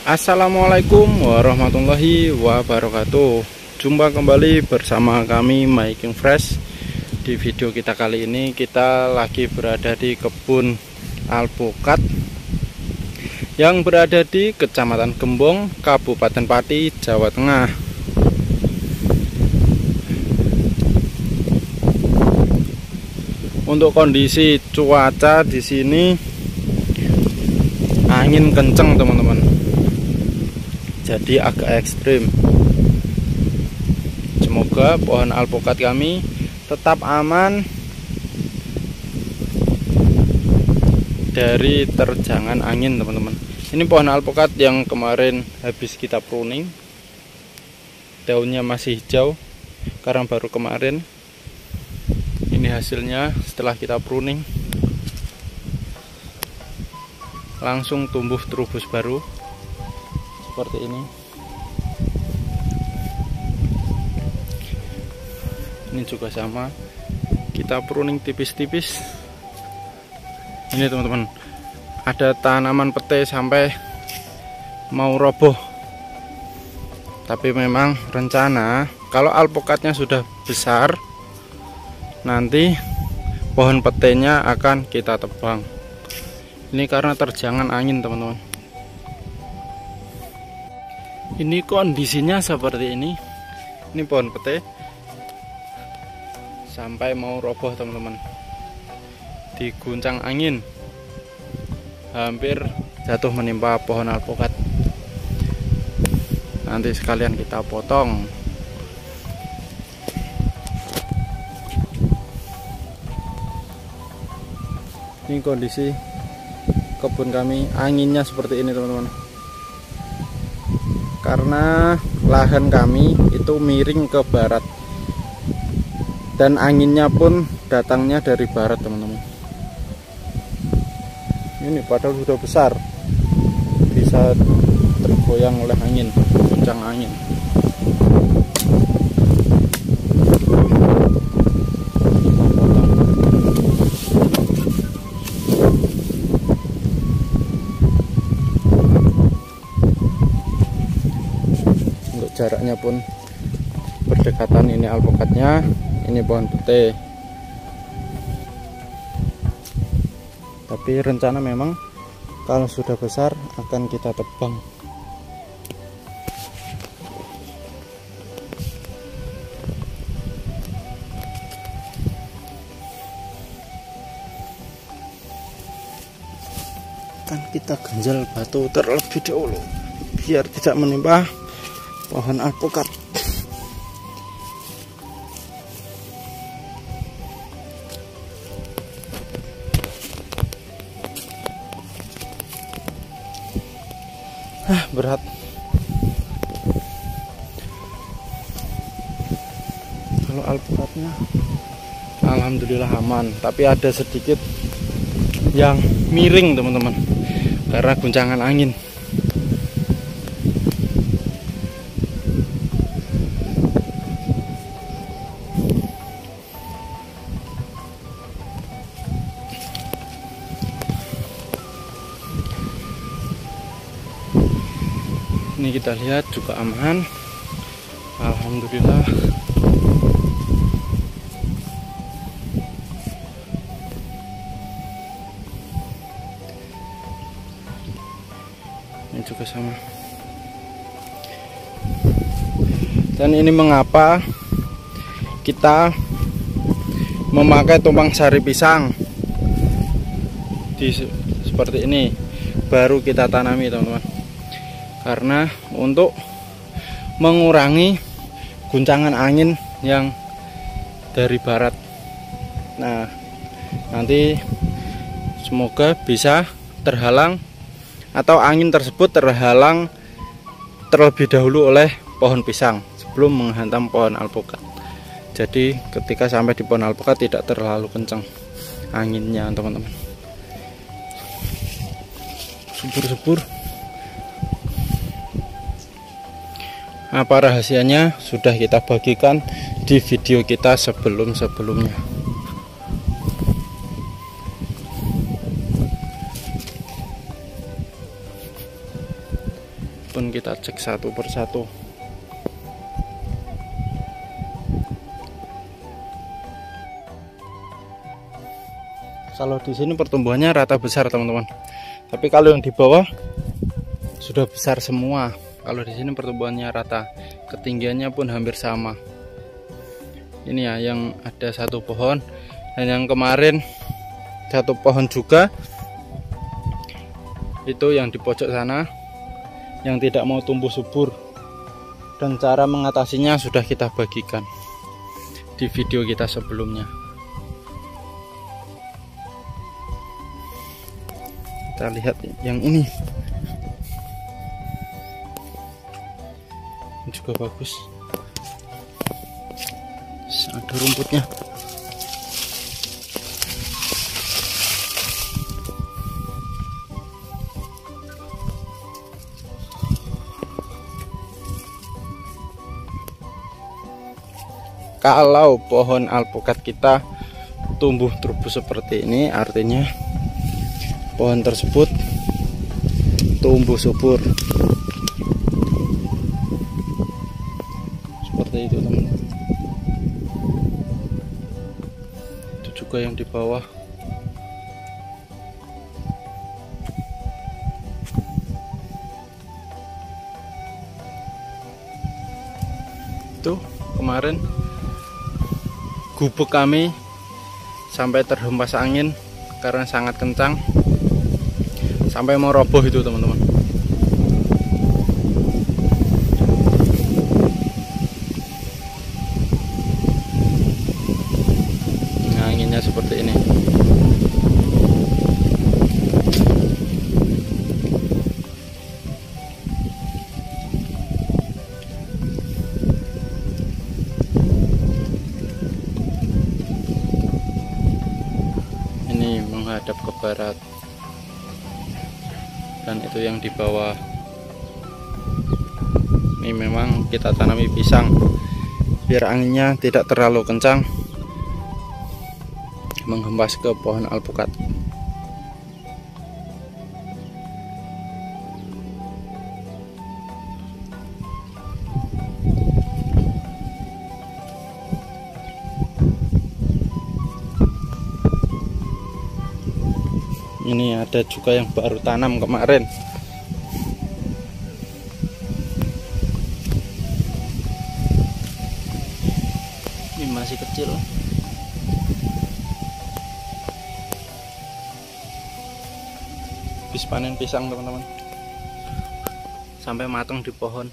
Assalamualaikum warahmatullahi wabarakatuh. Jumpa kembali bersama kami Making Fresh. Di video kita kali ini kita lagi berada di kebun alpukat yang berada di Kecamatan Gembong, Kabupaten Pati, Jawa Tengah. Untuk kondisi cuaca di sini angin kenceng, teman-teman. Jadi agak ekstrim. Semoga pohon alpukat kami tetap aman dari terjangan angin, teman-teman. Ini pohon alpukat yang kemarin habis kita pruning. Daunnya masih hijau karena baru kemarin. Ini hasilnya setelah kita pruning. Langsung tumbuh terubus baru seperti ini. Ini juga sama, kita pruning tipis-tipis. Ini teman-teman, ada tanaman pete sampai mau roboh. Tapi memang rencana kalau alpukatnya sudah besar, nanti pohon petenya akan kita tebang. Ini karena terjangan angin, teman-teman. Ini kondisinya seperti ini. Ini pohon pete sampai mau roboh, teman-teman. Diguncang angin, hampir jatuh menimpa pohon alpukat. Nanti sekalian kita potong. Ini kondisi kebun kami, anginnya seperti ini, teman-teman. Karena lahan kami itu miring ke barat dan anginnya pun datangnya dari barat, teman-teman. Ini padahal sudah besar, bisa tergoyang oleh angin, goncang angin. Jaraknya pun berdekatan, ini alpukatnya, ini pohon pete. Tapi rencana memang kalau sudah besar akan kita tebang. Akan kita ganjal batu terlebih dahulu biar tidak menimpa pohon alpukat. Berat. Kalau alpukatnya alhamdulillah aman, tapi ada sedikit yang miring, teman-teman, karena guncangan angin. Ini kita lihat juga aman, alhamdulillah. Ini juga sama. Dan ini mengapa kita memakai tumpang sari pisang seperti ini, baru kita tanami, teman-teman. Karena untuk mengurangi guncangan angin yang dari barat. Nah, nanti semoga bisa terhalang atau angin tersebut terhalang terlebih dahulu oleh pohon pisang sebelum menghantam pohon alpukat. Jadi ketika sampai di pohon alpukat tidak terlalu kencang anginnya, teman-teman. Subur-subur. Apa rahasianya sudah kita bagikan di video kita sebelum-sebelumnya. pun kita cek satu persatu. Kalau di sini pertumbuhannya rata besar teman-teman, tapi kalau yang di bawah sudah besar semua. Kalau di sini pertumbuhannya rata, ketinggiannya pun hampir sama. Ini ya yang ada satu pohon, dan yang kemarin satu pohon juga, itu yang di pojok sana yang tidak mau tumbuh subur, dan cara mengatasinya sudah kita bagikan di video kita sebelumnya. Kita lihat yang ini juga bagus, ada rumputnya. Kalau pohon alpukat kita tumbuh terus seperti ini, artinya pohon tersebut tumbuh subur. Seperti itu teman-teman. Itu juga yang di bawah. Itu kemarin gubuk kami sampai terhempas angin karena sangat kencang, sampai mau roboh itu teman-teman. Nah, anginnya seperti ini. Ini menghadap ke barat, dan itu yang di bawah. Ini memang kita tanami pisang biar anginnya tidak terlalu kencang menghempas ke pohon alpukat. Ini ada juga yang baru tanam kemarin. Ini masih kecil. Habis panen pisang teman-teman, sampai matang di pohon,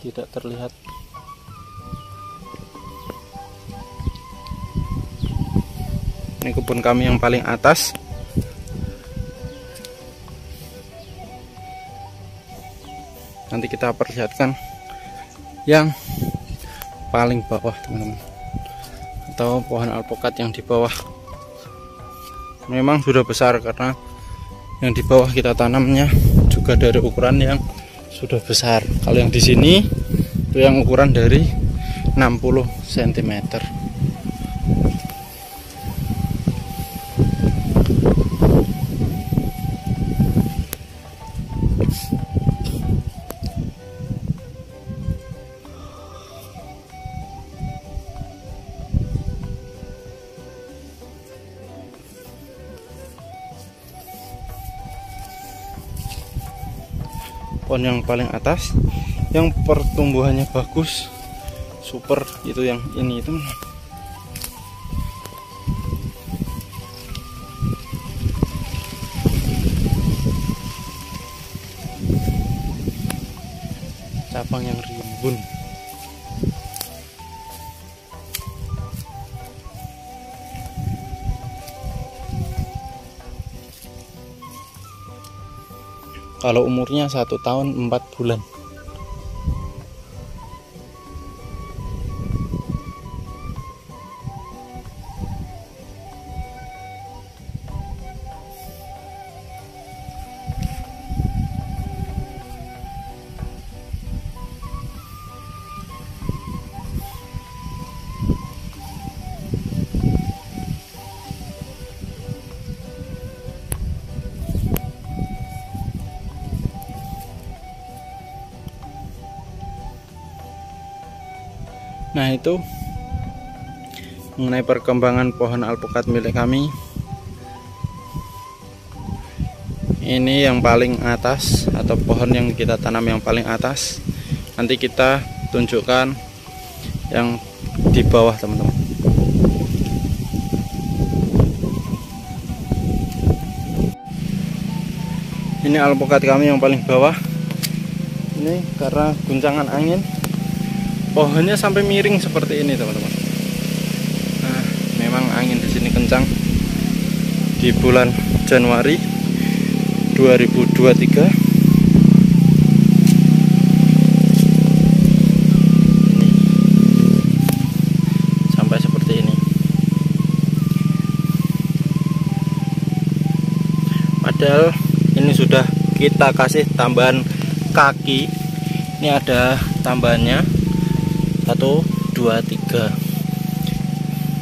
tidak terlihat. Ini kebun kami yang paling atas. Nanti kita perlihatkan yang paling bawah teman-teman, atau pohon alpukat yang di bawah. Memang sudah besar karena yang di bawah kita tanamnya juga dari ukuran yang sudah besar. Kalau yang di sini itu yang ukuran dari 60 cm. Pohon yang paling atas yang pertumbuhannya bagus super itu yang ini itu. Cabang yang rimbun. Kalau umurnya 1 tahun 4 bulan. Nah, itu mengenai perkembangan pohon alpukat milik kami. Ini yang paling atas, atau pohon yang kita tanam yang paling atas. Nanti kita tunjukkan yang di bawah, teman-teman. Ini alpukat kami yang paling bawah. Ini karena guncangan angin, pohonnya sampai miring seperti ini, teman-teman. Nah, memang angin di sini kencang. Di bulan Januari 2023. Sampai seperti ini. Padahal ini sudah kita kasih tambahan kaki. Ini ada tambahannya 1, 2, 3.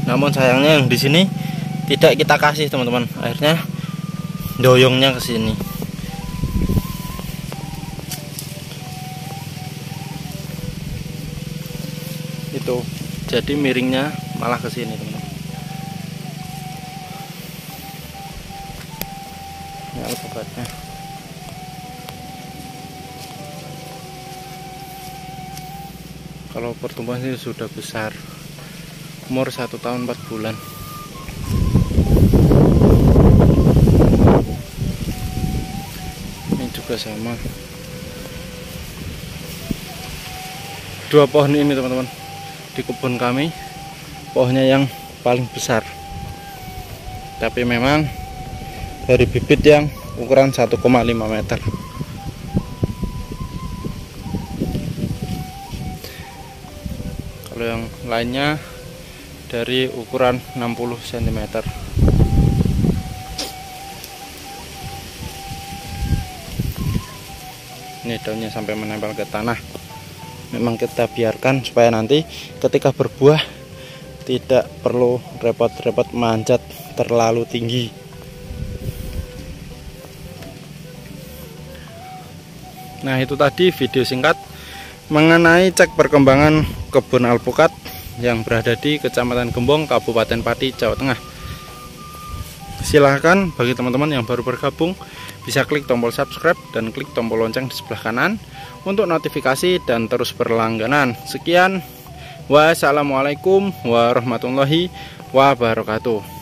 Namun sayangnya yang di sini tidak kita kasih, teman-teman. Akhirnya doyongnya ke sini. Itu jadi miringnya malah ke sini, teman-teman. Ini alpukatnya. Kalau pertumbuhan ini sudah besar, umur 1 tahun 4 bulan. Ini juga sama. 2 pohon ini, teman-teman, di kebun kami, pohonnya yang paling besar. Tapi memang dari bibit yang ukuran 1,5 meter. Kalau yang lainnya dari ukuran 60 cm. Ini daunnya sampai menempel ke tanah. Memang kita biarkan supaya nanti ketika berbuah tidak perlu repot-repot manjat terlalu tinggi. Nah, itu tadi video singkat mengenai cek perkembangan kebun alpukat yang berada di Kecamatan Gembong, Kabupaten Pati, Jawa Tengah. Silahkan bagi teman-teman yang baru bergabung bisa klik tombol subscribe dan klik tombol lonceng di sebelah kanan untuk notifikasi dan terus berlangganan. Sekian, wassalamualaikum warahmatullahi wabarakatuh.